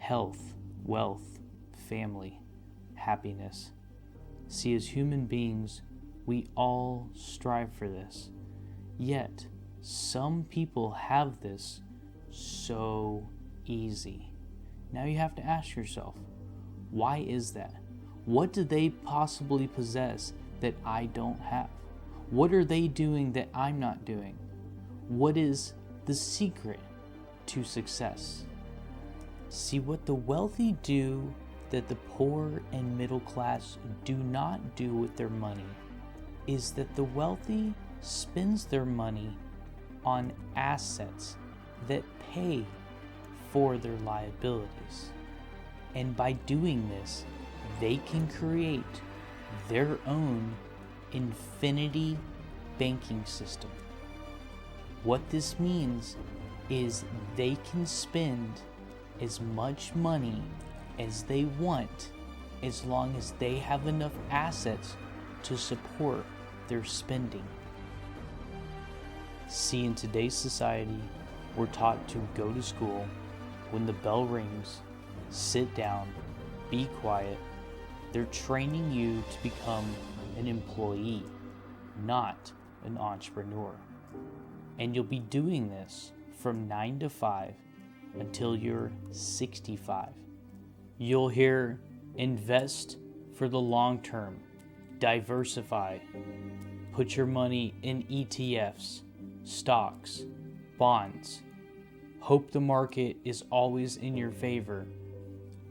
health, wealth, family, happiness. See, as human beings, we all strive for this. Yet, some people have this so easy. Now you have to ask yourself, why is that? What do they possibly possess that I don't have? What are they doing that I'm not doing? What is the secret to success? See, what the wealthy do that the poor and middle class do not do with their money is that the wealthy spends their money on assets that pay for their liabilities. And by doing this, they can create their own infinity banking system. What this means is they can spend as much money as they want as long as they have enough assets to support their spending. See, in today's society, we're taught to go to school, when the bell rings, sit down, be quiet. They're training you to become an employee, not an entrepreneur. And you'll be doing this from 9 to 5 until you're 65. You'll hear invest for the long term, diversify, put your money in ETFs, stocks, bonds, hope the market is always in your favor,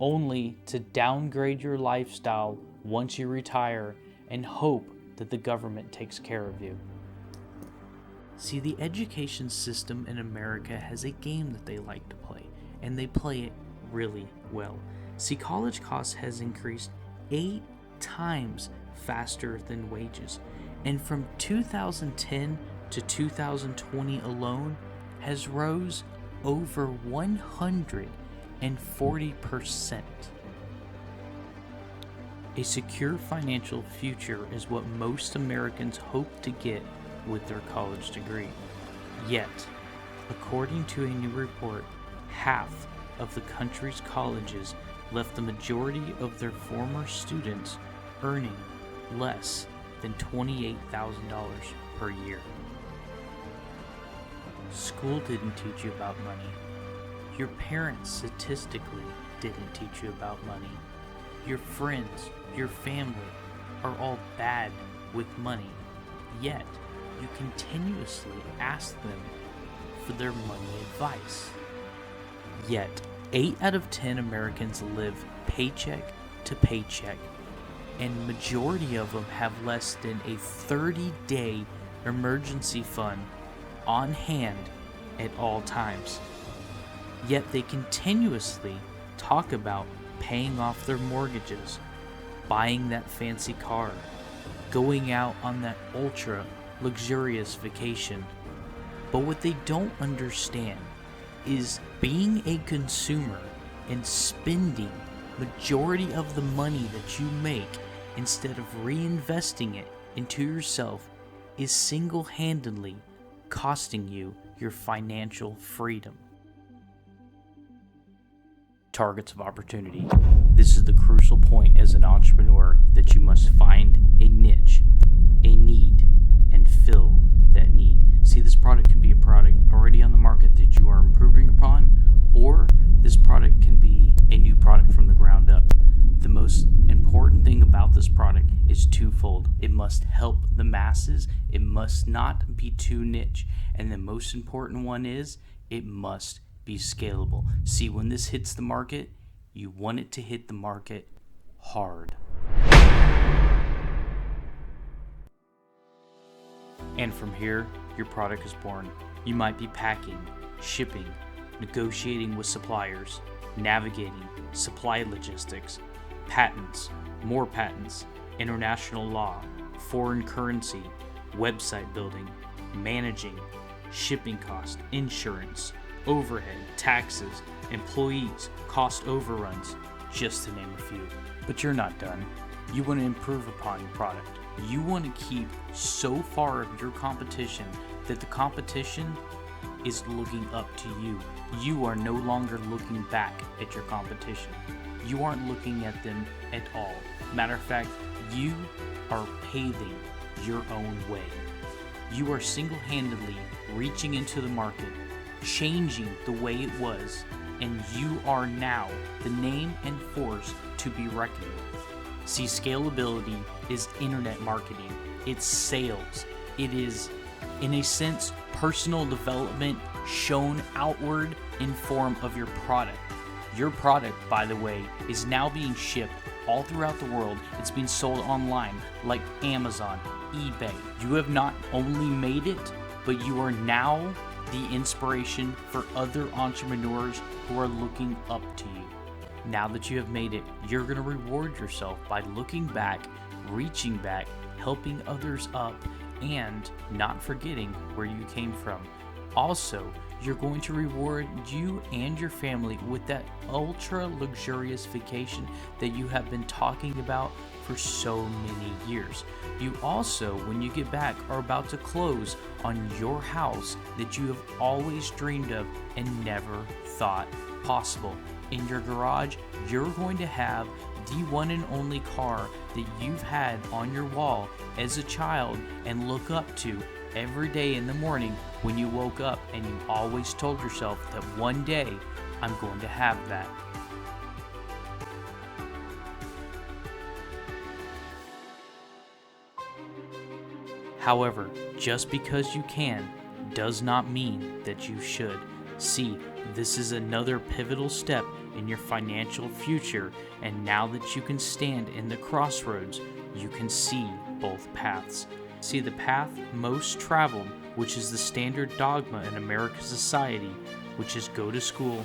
only to downgrade your lifestyle once you retire and hope that the government takes care of you. See, the education system in America has a game that they like to play, and they play it really well. See, college costs has increased 8 times faster than wages, and from 2010 to 2020 alone has rose over 140%. A secure financial future is what most Americans hope to get with their college degree. Yet, according to a new report, half of the country's colleges left the majority of their former students earning less than $28,000 per year. School didn't teach you about money. Your parents statistically didn't teach you about money. Your friends, your family are all bad with money, yet you continuously ask them for their money advice. Yet, 8 out of 10 Americans live paycheck to paycheck, and majority of them have less than a 30-day emergency fund on hand at all times. Yet they continuously talk about paying off their mortgages, buying that fancy car, going out on that ultra luxurious vacation. But what they don't understand is being a consumer and spending majority of the money that you make instead of reinvesting it into yourself is single-handedly costing you your financial freedom. Targets of opportunity. This is the crucial point as an entrepreneur, that you must find a niche, a need, and fill that need. See, this product can be a product already on the market that you are improving upon, or this product can be a new product from the ground up. The most important thing about this product is twofold. It must help the masses, it must not be too niche, and the most important one is it must be scalable. See, when this hits the market, you want it to hit the market hard. And from here, your product is born. You might be packing, shipping, negotiating with suppliers, navigating supply logistics, patents, more patents, international law, foreign currency, website building, managing, shipping cost, insurance, overhead, taxes, employees, cost overruns, just to name a few. But you're not done. You want to improve upon your product. You want to keep so far of your competition that the competition is looking up to you. you are no longer looking back at your competition. You aren't looking at them at all. Matter of fact, you are paving your own way. You are single-handedly reaching into the market, changing the way it was, and you are now the name and force to be reckoned with. See, scalability is internet marketing. It's sales. It is, in a sense, personal development shown outward in form of your product. Your product, by the way, is now being shipped all throughout the world. It's being sold online like Amazon, eBay. You have not only made it, but you are now the inspiration for other entrepreneurs who are looking up to you. Now that you have made it, you're going to reward yourself by looking back, reaching back, helping others up, and not forgetting where you came from. Also, you're going to reward you and your family with that ultra luxurious vacation that you have been talking about for so many years. You also, when you get back, are about to close on your house that you have always dreamed of and never thought possible. In your garage, you're going to have the one and only car that you've had on your wall as a child and look up to every day in the morning when you woke up, and you always told yourself that one day I'm going to have that. However, just because you can does not mean that you should. See, this is another pivotal step in your financial future, and now that you can stand in the crossroads, you can see both paths. See, the path most traveled, which is the standard dogma in American society, which is go to school,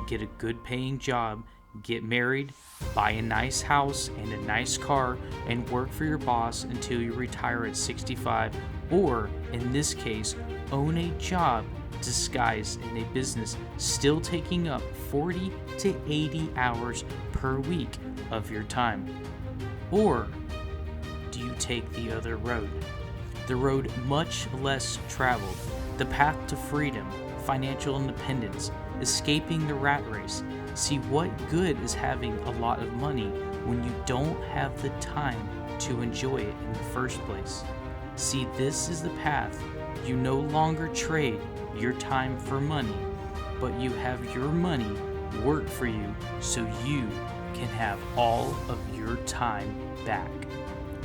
get a good paying job, get married, buy a nice house and a nice car, and work for your boss until you retire at 65, or in this case, own a job disguised in a business, still taking up 40 to 80 hours per week of your time. Or do you take the other road? The road much less traveled, the path to freedom, financial independence, escaping the rat race. See, what good is having a lot of money when you don't have the time to enjoy it in the first place? See, this is the path. You no longer trade your time for money, but you have your money work for you so you can have all of your time back.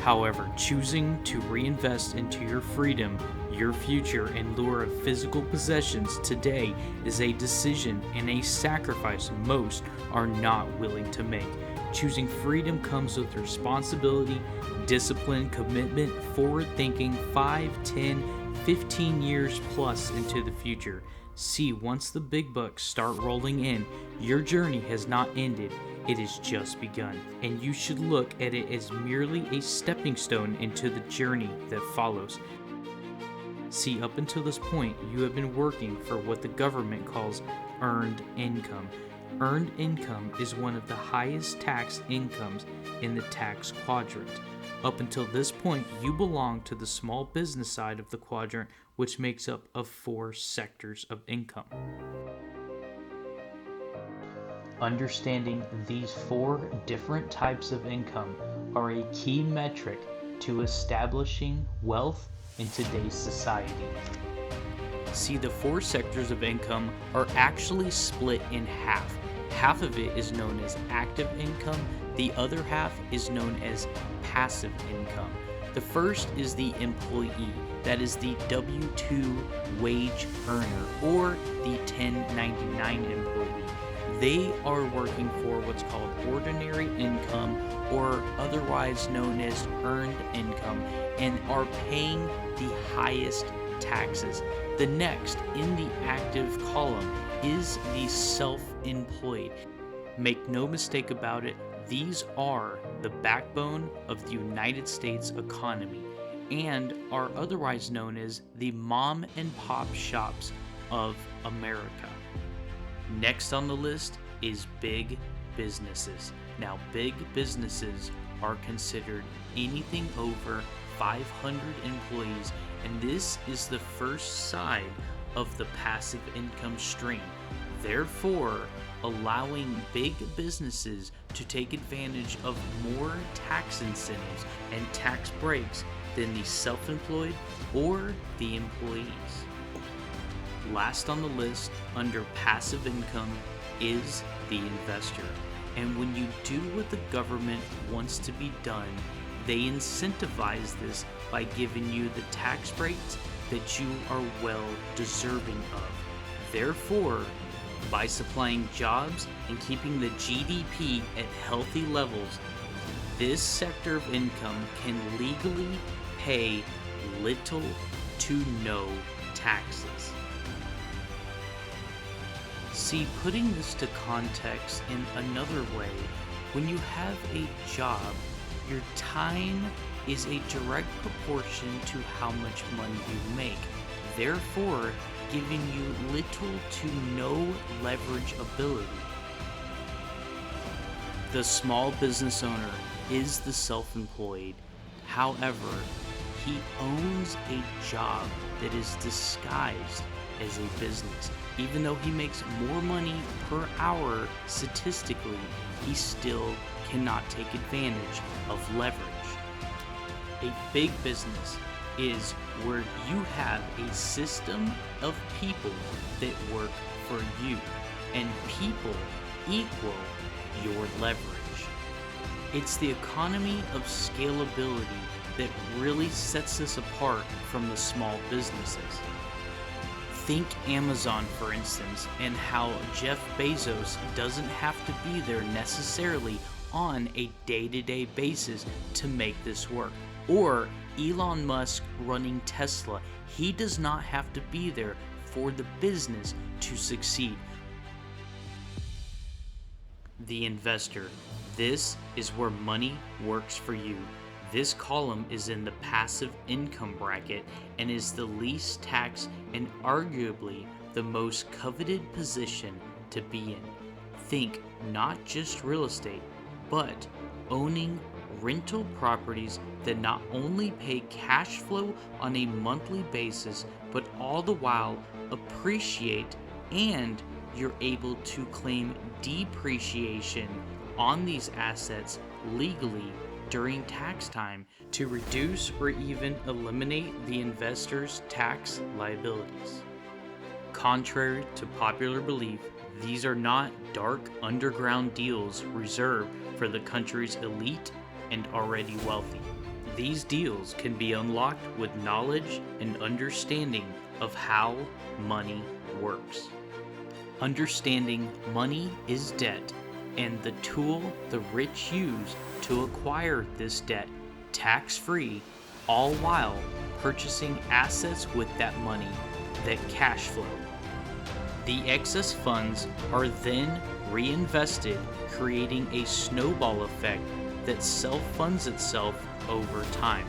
However, choosing to reinvest into your freedom, your future, in lieu of physical possessions today is a decision and a sacrifice most are not willing to make. Choosing freedom comes with responsibility, discipline, commitment, forward thinking 5, 10, 15 years plus into the future. See, once the big bucks start rolling in, your journey has not ended. It has just begun, and you should look at it as merely a stepping stone into the journey that follows. See, up until this point, you have been working for what the government calls earned income. Earned income is one of the highest tax incomes in the tax quadrant. Up until this point, you belong to the small business side of the quadrant, which makes up of 4 sectors of income. Understanding these 4 different types of income are a key metric to establishing wealth in today's society. See, the 4 sectors of income are actually split in half. Half of it is known as active income, the other half is known as passive income. The first is the employee, that is the W-2 wage earner or the 1099 employee. They are working for what's called ordinary income, or otherwise known as earned income, and are paying the highest taxes. The next in the active column is the self-employed. Make no mistake about it, these are the backbone of the United States economy and are otherwise known as the mom and pop shops of America. Next on the list is big businesses. Now, big businesses are considered anything over 500 employees, and this is the first side of the passive income stream. therefore allowing big businesses to take advantage of more tax incentives and tax breaks than the self-employed or the employees. Last on the list under passive income is the investor. And when you do what the government wants to be done, they incentivize this by giving you the tax breaks that you are well deserving of. Therefore, by supplying jobs and keeping the GDP at healthy levels, this sector of income can legally pay little to no taxes. See, putting this to context in another way, when you have a job, your time is a direct proportion to how much money you make, therefore giving you little to no leverage ability. The small business owner is the self-employed. However, he owns a job that is disguised as a business. Even though he makes more money per hour statistically, he still cannot take advantage of leverage. A big business is where you have a system of people that work for you, and people equal your leverage. It's the economy of scalability that really sets us apart from the small businesses. Think Amazon, for instance, and how Jeff Bezos doesn't have to be there necessarily on a day-to-day basis to make this work. Or Elon Musk running Tesla. He does not have to be there for the business to succeed. The investor. This is where money works for you. This column is in the passive income bracket and is the least taxed and arguably the most coveted position to be in. Think not just real estate, but owning rental properties that not only pay cash flow on a monthly basis, but all the while appreciate, and you're able to claim depreciation on these assets legally during tax time to reduce or even eliminate the investor's tax liabilities. Contrary to popular belief, these are not dark underground deals reserved for the country's elite and already wealthy. These deals can be unlocked with knowledge and understanding of how money works. Understanding money is debt, and the tool the rich use to acquire this debt tax-free, all while purchasing assets with that money that cash flow. The excess funds are then reinvested, creating a snowball effect that self-funds itself over time.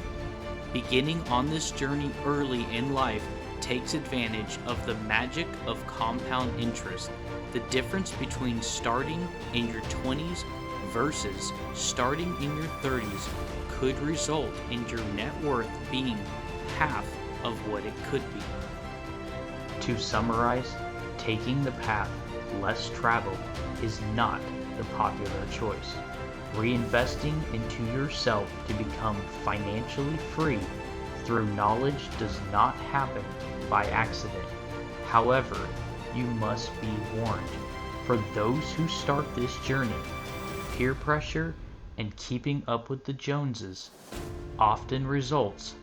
Beginning on this journey early in life takes advantage of the magic of compound interest. The difference between starting in your 20s versus starting in your 30s could result in your net worth being half of what it could be. To summarize, taking the path less traveled is not the popular choice. Reinvesting into yourself to become financially free through knowledge does not happen by accident. However, you must be warned. For those who start this journey, peer pressure and keeping up with the Joneses often results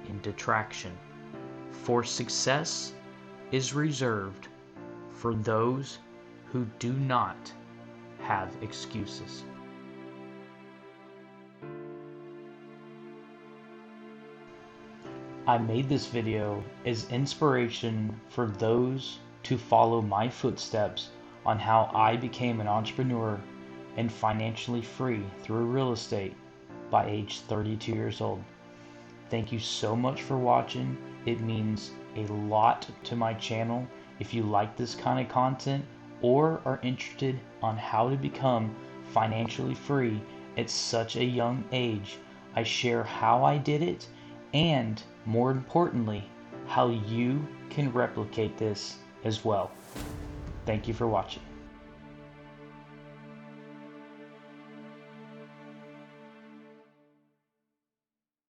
in detraction. For success is reserved for those who do not have excuses. I made this video as inspiration for those to follow my footsteps on how I became an entrepreneur and financially free through real estate by age 32 years old. Thank you so much for watching. It means a lot to my channel. If you like this kind of content or are interested on how to become financially free at such a young age, I share how I did it and, more importantly, how you can replicate this as well. Thank you for watching.